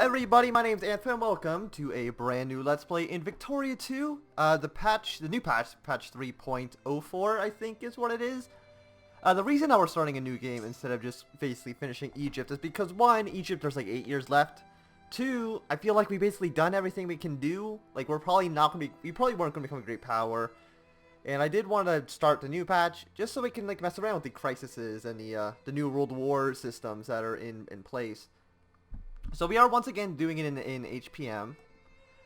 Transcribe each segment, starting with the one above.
everybody, my name's Anthem. Welcome to a brand new Let's Play in Victoria 2. The new patch 3.04, I think is what it is. The reason that we're starting a new game instead of just basically finishing Egypt is because, one, Egypt there's like 8 years left. Two, I feel like we basically done everything we can do. Like, we probably weren't going to become a great power. And I did want to start the new patch just so we can like mess around with the crises and the new World War systems that are in place. So we are once again doing it in HPM.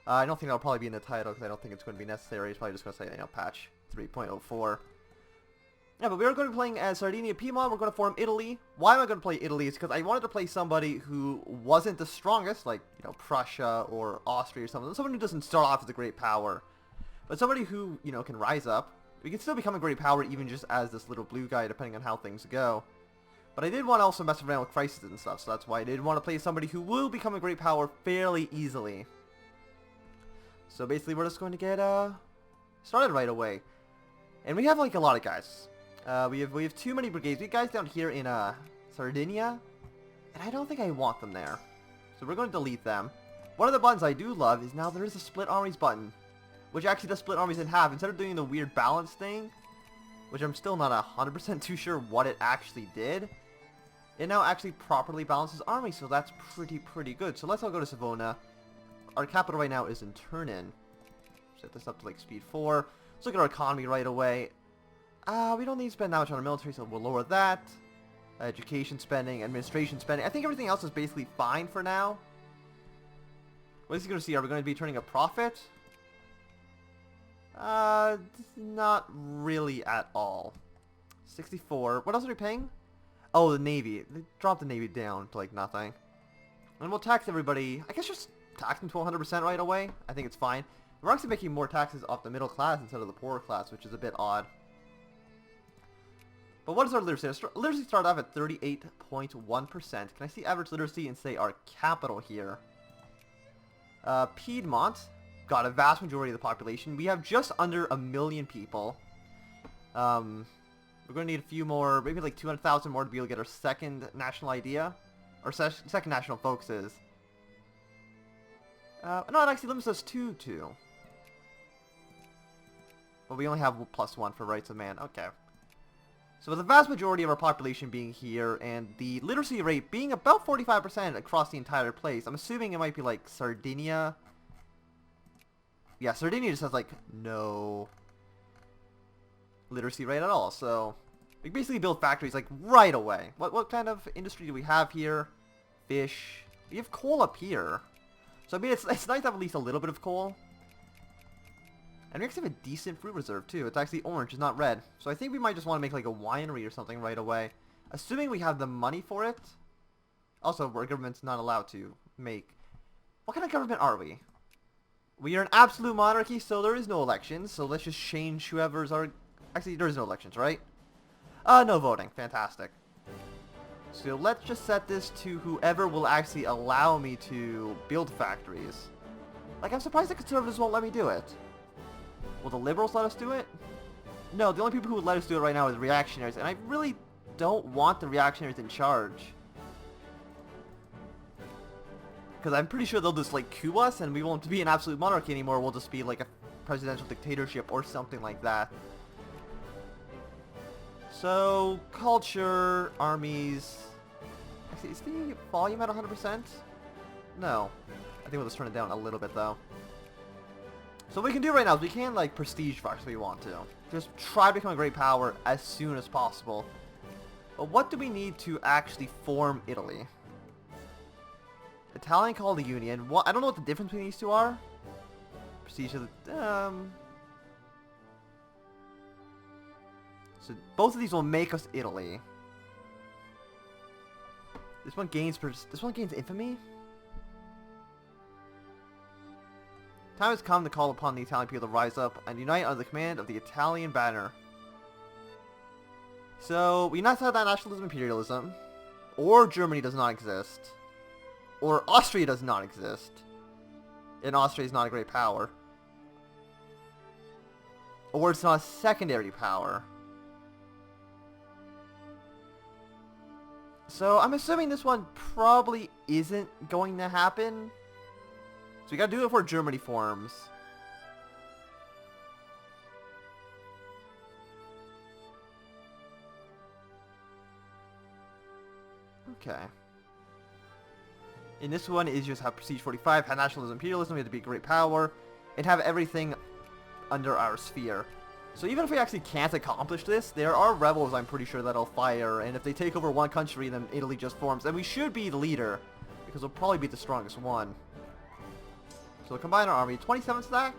I don't think that'll probably be in the title because I don't think it's going to be necessary. It's probably just going to say, you know, patch 3.04. Yeah, but we are going to be playing as Sardinia Piedmont. We're going to form Italy. Why am I going to play Italy? It's because I wanted to play somebody who wasn't the strongest, like, you know, Prussia or Austria or something. Someone who doesn't start off as a great power. But somebody who, you know, can rise up. We can still become a great power even just as this little blue guy, depending on how things go. But I did want to also mess around with crises and stuff, so that's why I did want to play somebody who will become a great power fairly easily. So basically we're just going to get started right away. And we have like a lot of guys. We have too many brigades. We have guys down here in Sardinia, and I don't think I want them there. So we're going to delete them. One of the buttons I do love is now there is a split armies button, which actually does split armies in half. Instead of doing the weird balance thing, which I'm still not 100% too sure what it actually did, it now actually properly balances armies, so that's pretty good. So let's all go to Savona. Our capital right now is in Turnin. Set this up to like speed 4. Let's look at our economy right away. We don't need to spend that much on our military, so we'll lower that. Education spending, administration spending. I think everything else is basically fine for now. What is he going to see? Are we going to be turning a profit? Not really at all. 64. What else are we paying? Oh, the Navy. They dropped the Navy down to like nothing. And we'll tax everybody. I guess just tax them to 100% right away. I think it's fine. We're actually making more taxes off the middle class instead of the poorer class, which is a bit odd. But what is our literacy? Literacy started off at 38.1%. Can I see average literacy and say our capital here? Piedmont got a vast majority of the population. We have just under 1 million people. We're going to need a few more, maybe like 200,000 more to be able to get our second national idea. Or second national focuses. No, it actually limits us to 2. But we only have +1 for rights of man. Okay. So with the vast majority of our population being here, and the literacy rate being about 45% across the entire place, I'm assuming it might be like Sardinia. Yeah, Sardinia just has like no literacy rate at all, so we basically build factories like right away. What kind of industry do we have here? Fish. We have coal up here, so I mean it's nice to have at least a little bit of coal. And we actually have a decent fruit reserve too. It's actually orange, it's not red. So I think we might just want to make like a winery or something right away, assuming we have the money for it. Also, our government's not allowed to make. What kind of government are we? We are an absolute monarchy, so there is no elections. So let's just change whoever's our. Actually, there is no elections, right? No voting. Fantastic. So let's just set this to whoever will actually allow me to build factories. Like, I'm surprised the conservatives won't let me do it. Will the liberals let us do it? No, the only people who would let us do it right now is reactionaries, and I really don't want the reactionaries in charge. Because I'm pretty sure they'll just, like, coup us, and we won't be an absolute monarchy anymore. We'll just be, like, a presidential dictatorship or something like that. So, culture, armies. Actually, is the volume at 100%? No. I think we'll just turn it down a little bit, though. So what we can do right now is we can, like, prestige facts if we want to. Just try to become a great power as soon as possible. But what do we need to actually form Italy? Italian called the Union. What? I don't know what the difference between these two are. Prestige of the... So both of these will make us Italy. This one gains infamy. Time has come to call upon the Italian people to rise up and unite under the command of the Italian banner. So we not have that nationalism imperialism, or Germany does not exist, or Austria does not exist, and Austria is not a great power, or it's not a secondary power. So I'm assuming this one probably isn't going to happen. So we gotta do it before Germany forms. Okay. In this one is just have Prestige 45, have Nationalism, Imperialism, we have to be a great power, and have everything under our sphere. So even if we actually can't accomplish this, there are rebels I'm pretty sure that'll fire, and if they take over one country, then Italy just forms, and we should be the leader, because we'll probably be the strongest one. So we'll combine our army, 27 stack?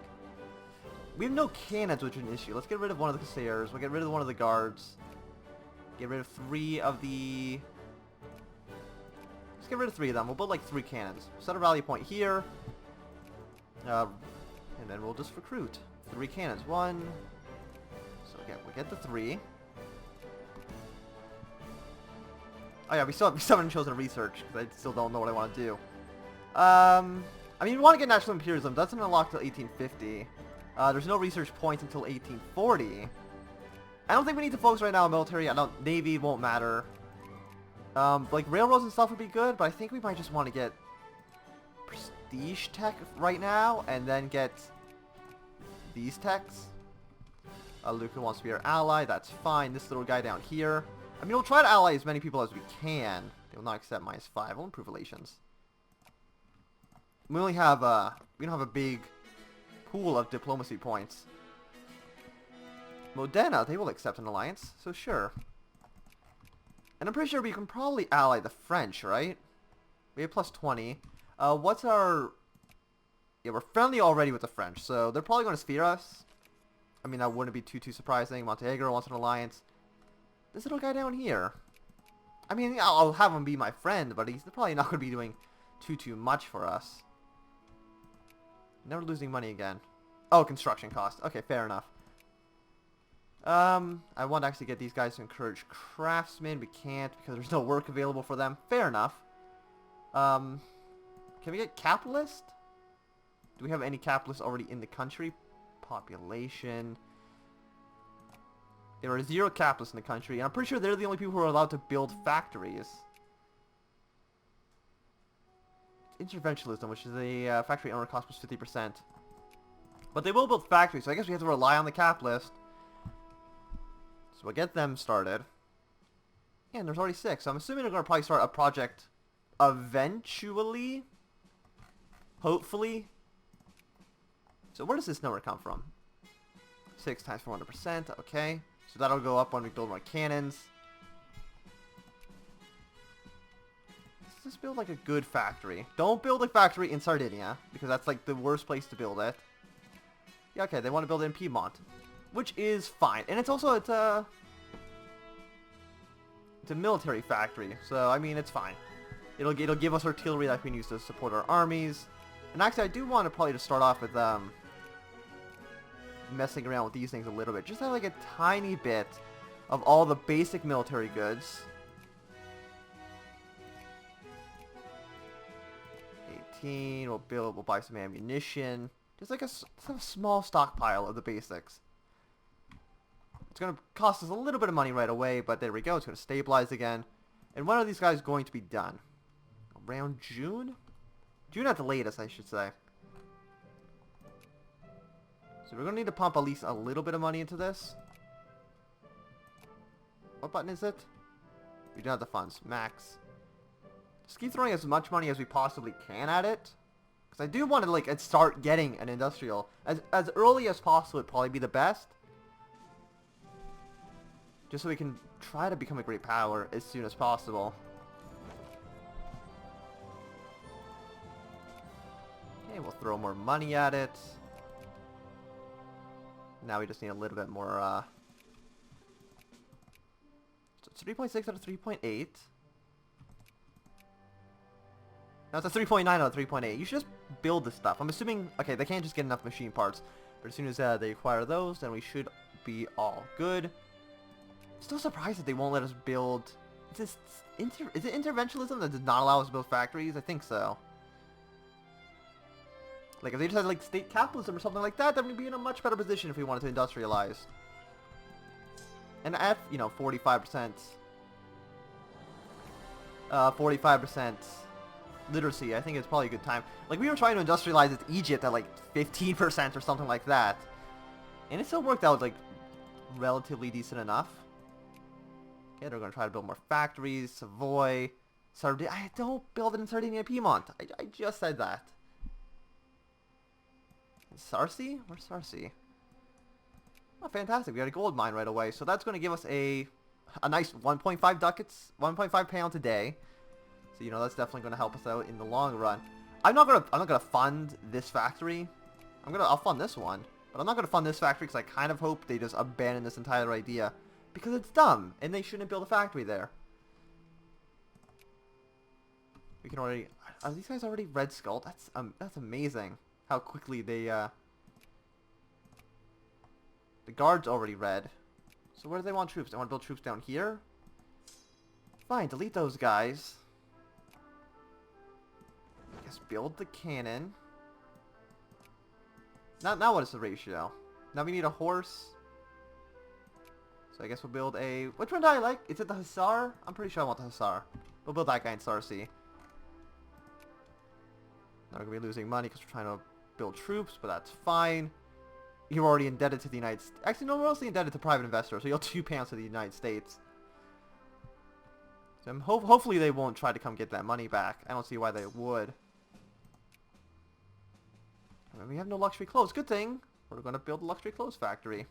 We have no cannons, which is an issue. Let's get rid of one of the Corsairs, we'll get rid of one of the guards, get rid of 3 of the... Let's get rid of 3 of them. We'll build like 3 cannons. Set a rally point here. And then we'll just recruit 3 cannons. 1. So again, we'll get the 3. Oh yeah, we still haven't chosen research, because I still don't know what I want to do. I mean, we want to get national imperialism. That's doesn't unlock till 1850. There's no research points until 1840. I don't think we need to focus right now on military. Navy won't matter. Like railroads and stuff would be good, but I think we might just want to get prestige tech right now, and then get these techs. Luca wants to be our ally, that's fine. This little guy down here. I mean, we'll try to ally as many people as we can. They will not accept -5. We'll improve relations. We only have, we don't have a big pool of diplomacy points. Modena, they will accept an alliance, so sure. And I'm pretty sure we can probably ally the French, right? We have plus 20. What's our... Yeah, we're friendly already with the French, so they're probably going to sphere us. I mean, that wouldn't be too surprising. Montenegro wants an alliance. This little guy down here. I mean, I'll have him be my friend, but he's probably not going to be doing too much for us. Never losing money again. Oh, construction cost. Okay, fair enough. I want to actually get these guys to encourage craftsmen. We can't because there's no work available for them. Fair enough. Can we get capitalist? Do we have any capitalists already in the country? Population. There are 0 capitalists in the country, and I'm pretty sure they're the only people who are allowed to build factories. Interventionism, which is a factory owner cost plus 50%. But they will build factories, so I guess we have to rely on the capitalist. So we'll get them started. Yeah, and there's already 6, so I'm assuming they're going to probably start a project eventually. Hopefully. So where does this number come from? 6 times 400%, okay. So that'll go up when we build more cannons. Let's just build like a good factory. Don't build a factory in Sardinia, because that's like the worst place to build it. Yeah, okay, they want to build it in Piedmont. Which is fine. And it's also, it's a military factory. So, I mean, it's fine. It'll give us artillery that we can use to support our armies. And actually, I do want to probably just start off with, messing around with these things a little bit. Just have like a tiny bit of all the basic military goods. 18, we'll buy some ammunition. Just like a small stockpile of the basics. It's going to cost us a little bit of money right away, but there we go. It's going to stabilize again. And when are these guys going to be done? Around June? June at the latest, I should say. So we're going to need to pump at least a little bit of money into this. What button is it? We don't have the funds. Max. Just keep throwing as much money as we possibly can at it. Because I do want to like start getting an industrial. As early as possible would probably be the best. Just so we can try to become a great power as soon as possible. Okay, we'll throw more money at it. Now we just need a little bit more, so 3.6 out of 3.8. Now it's a 3.9 out of 3.8. You should just build this stuff. I'm assuming, okay, they can't just get enough machine parts. But as soon as they acquire those, then we should be all good. Still surprised that they won't let us build... Is it interventionism that does not allow us to build factories? I think so. Like, if they just had, like, state capitalism or something like that, then we'd be in a much better position if we wanted to industrialize. And at, you know, 45%. 45% literacy. I think it's probably a good time. Like, we were trying to industrialize it Egypt at like 15% or something like that. And it still worked out like relatively decent enough. Okay, they're going to try to build more factories. Savoy. Sardinia. I don't build it in Sardinia, Piedmont. I just said that. Sarsi? Where's Sarsi? Oh, fantastic. We got a gold mine right away. So that's going to give us a nice 1.5 ducats, 1.5 pounds a day. So, you know, that's definitely going to help us out in the long run. I'm not gonna fund this factory. I'll fund this one. But I'm not going to fund this factory because I kind of hope they just abandon this entire idea. Because it's dumb, and they shouldn't build a factory there. We can already... Are these guys already red skulled? That's amazing. How quickly they, The guard's already red. So where do they want troops? They want to build troops down here? Fine, delete those guys. I guess build the cannon. Now what is the ratio? Now we need a horse. So I guess we'll build a... Which one do I like? Is it the Hussar? I'm pretty sure I want the Hussar. We'll build that guy in Sarsi. Now we're going to be losing money because we're trying to build troops, but that's fine. You're already indebted to the United States. Actually, no, we're mostly indebted to private investors, so you'll 2 pounds to the United States. So hopefully they won't try to come get that money back. I don't see why they would. I mean, we have no luxury clothes. Good thing. We're going to build a luxury clothes factory.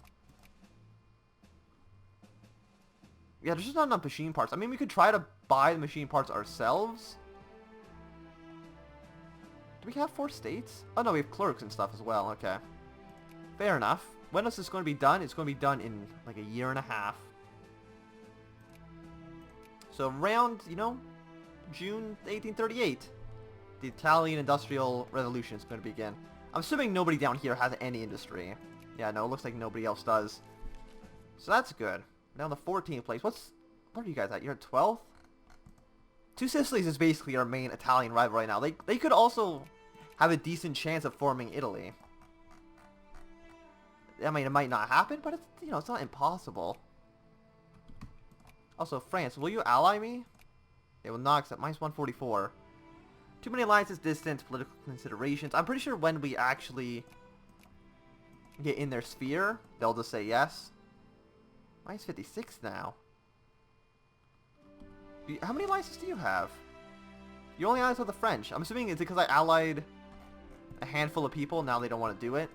Yeah, there's just not enough machine parts. I mean, we could try to buy the machine parts ourselves. Do we have 4 states? Oh, no, we have clerks and stuff as well. Okay. Fair enough. When is this going to be done? It's going to be done in like a year and a half. So around, you know, June 1838, the Italian Industrial Revolution is going to begin. I'm assuming nobody down here has any industry. Yeah, no, it looks like nobody else does. So that's good. Now the 14th place. What are you guys at? You're at 12th? Two Sicilies is basically our main Italian rival right now. They could also have a decent chance of forming Italy. I mean, it might not happen, but it's, you know, it's not impossible. Also, France, will you ally me? They will not accept. Minus 144. Too many alliances, distance, political considerations. I'm pretty sure when we actually get in their sphere, they'll just say yes. Minus 56 now. How many alliances do you have? You only allied with the French. I'm assuming it's because I allied a handful of people, now they don't want to do it.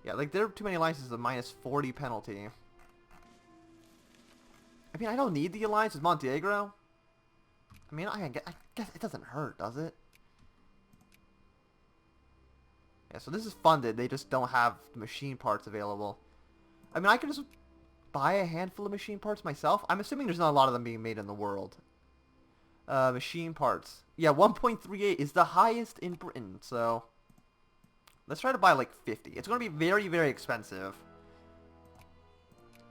Yeah, like, there are too many alliances with a minus 40 penalty. I mean, I don't need the alliance with Montenegro. I mean, I guess it doesn't hurt, does it? Yeah, so this is funded. They just don't have the machine parts available. I mean, I could just buy a handful of machine parts myself. I'm assuming there's not a lot of them being made in the world. Machine parts. Yeah, 1.38 is the highest in Britain, so... Let's try to buy like 50. It's going to be very, very expensive.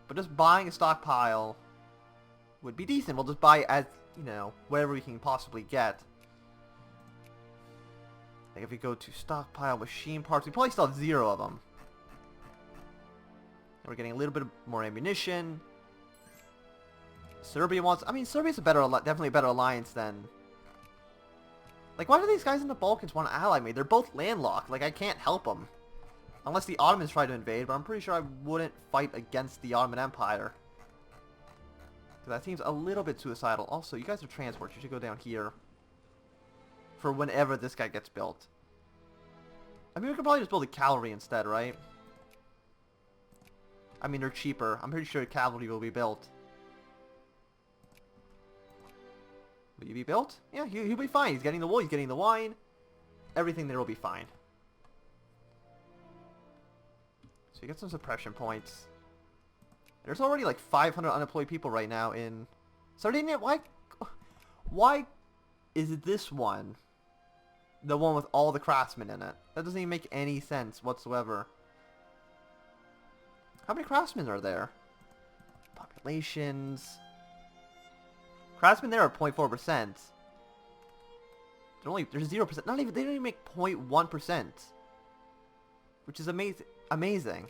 But just buying a stockpile would be decent. We'll just buy as, you know, whatever we can possibly get. Like if we go to stockpile machine parts, we probably still have 0 of them. And we're getting a little bit more ammunition. Serbia wants... I mean, Serbia's a better, definitely a better alliance than... Like, why do these guys in the Balkans want to ally me? They're both landlocked. Like, I can't help them. Unless the Ottomans try to invade, but I'm pretty sure I wouldn't fight against the Ottoman Empire. So that seems a little bit suicidal. Also, you guys are transport. You should go down here. For whenever this guy gets built. I mean, we could probably just build a cavalry instead, right? I mean, they're cheaper. I'm pretty sure cavalry will be built. Will you be built? Yeah, he'll be fine. He's getting the wool, he's getting the wine. Everything there will be fine. So you get some suppression points. There's already like 500 unemployed people right now in Sardinia. Why is this one the one with all the craftsmen in it? That doesn't even make any sense whatsoever. How many craftsmen are there? Populations... Craftsmen there are 0.4%. There's 0%. Not even, they don't even make 0.1%. Which is amazing.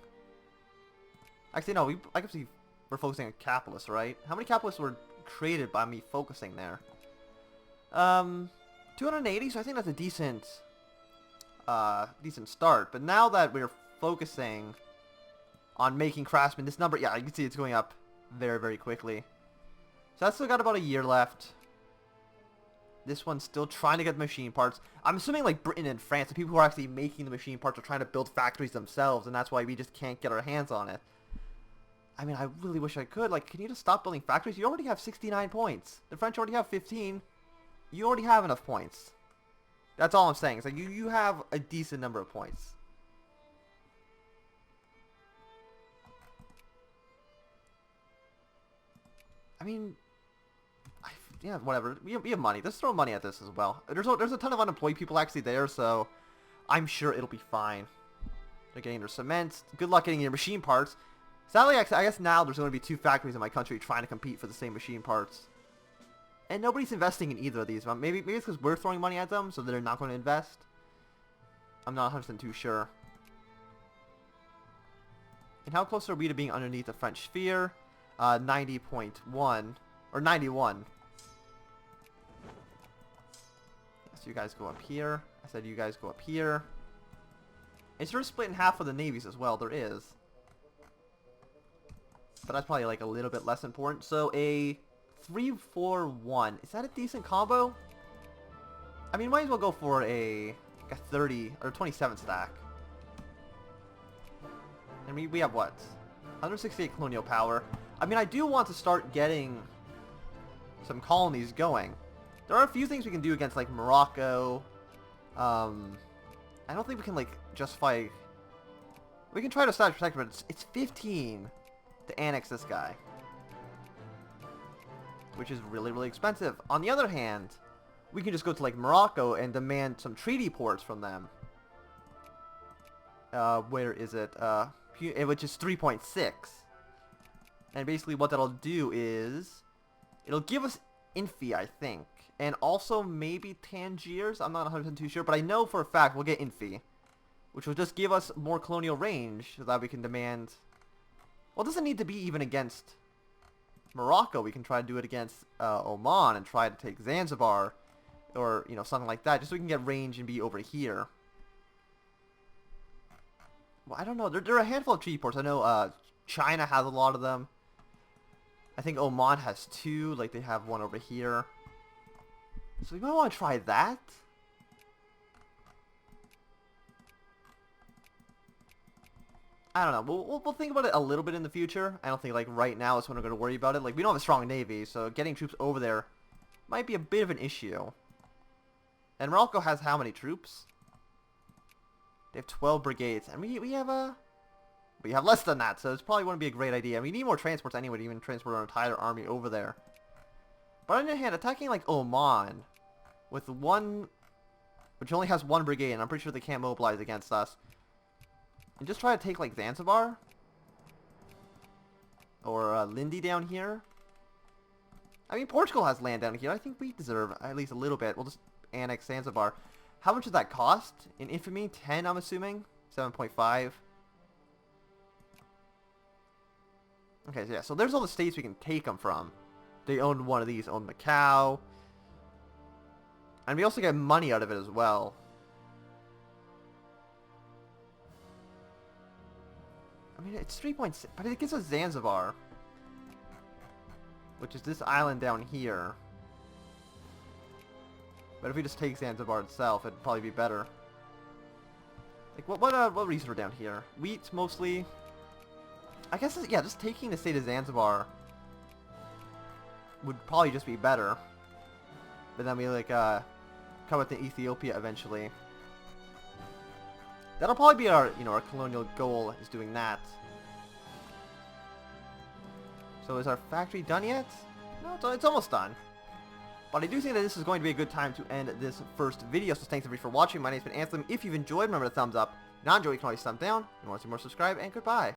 Actually, no, I can see we're focusing on capitalists, right? How many capitalists were created by me focusing there? 280, so I think that's a decent start. But now that we're focusing on making craftsmen, this number, yeah, you can see it's going up very, very quickly. So that's still got about a year left. This one's still trying to get machine parts. I'm assuming like Britain and France, the people who are actually making the machine parts are trying to build factories themselves, and that's why we just can't get our hands on it. I mean, I really wish I could. Like, can you just stop building factories? You already have 69 points. The French already have 15. You already have enough points. That's all I'm saying. It's like you have a decent number of points. I mean, yeah, whatever. We have money. Let's throw money at this as well. There's a ton of unemployed people actually there, so I'm sure it'll be fine. They're getting their cement. Good luck getting your machine parts. Sadly, I guess now there's going to be 2 factories in my country trying to compete for the same machine parts. And nobody's investing in either of these. Maybe it's because we're throwing money at them, so they're not going to invest. I'm not 100% too sure. And how close are we to being underneath the French sphere? 90.1. Or 91. So you guys go up here. I said you guys go up here. Is there a split in half of the navies as well? There is. But that's probably like a little bit less important. So a 3-4-1. Is that a decent combo? I mean, might as well go for a 30 or 27 stack. And we have what? 168 colonial power. I mean, I do want to start getting some colonies going. There are a few things we can do against like Morocco. I don't think we can like justify. We can try to establish protection, but it's 15 to annex this guy, which is really, really expensive. On the other hand, we can just go to like Morocco and demand some treaty ports from them. Where is it? Which is 3.6. And basically what that'll do is it'll give us Infi, I think. And also maybe Tangiers. I'm not 100% too sure, but I know for a fact we'll get Infi, which will just give us more colonial range so that we can demand. Well, it doesn't need to be even against Morocco. We can try to do it against Oman and try to take Zanzibar or, you know, something like that, just so we can get range and be over here. Well, I don't know. There are a handful of treaty ports. I know China has a lot of them. I think Oman has 2. Like, they have one over here. So we might want to try that. I don't know. We'll think about it a little bit in the future. I don't think, like, right now is when we're going to worry about it. Like, we don't have a strong navy, so getting troops over there might be a bit of an issue. And Morocco has how many troops? They have 12 brigades. And we have less than that, so it's probably wouldn't be a great idea. We need more transports anyway to even transport our entire army over there. But on the other hand, attacking like Oman with one, which only has 1 brigade, and I'm pretty sure they can't mobilize against us, and just try to take like Zanzibar or Lindi down here. I mean, Portugal has land down here. I think we deserve at least a little bit. We'll just annex Zanzibar. How much does that cost in infamy? 10, I'm assuming. 7.5. Okay, so yeah, so there's all the states we can take them from. They own one of these, own Macau. And we also get money out of it as well. I mean, it's 3.6, but it gives us Zanzibar, which is this island down here. But if we just take Zanzibar itself, it'd probably be better. Like, what reasons are down here? Wheat, mostly. I guess, yeah, just taking the state of Zanzibar would probably just be better. But then we, like, come up to Ethiopia eventually. That'll probably be our, you know, our colonial goal, is doing that. So is our factory done yet? No, it's almost done. But I do think that this is going to be a good time to end this first video, so thanks everybody for watching. My name's been Anthem. If you've enjoyed, remember to thumbs up. If you not enjoyed, you can always thumb down. If you want to see more, subscribe, and goodbye.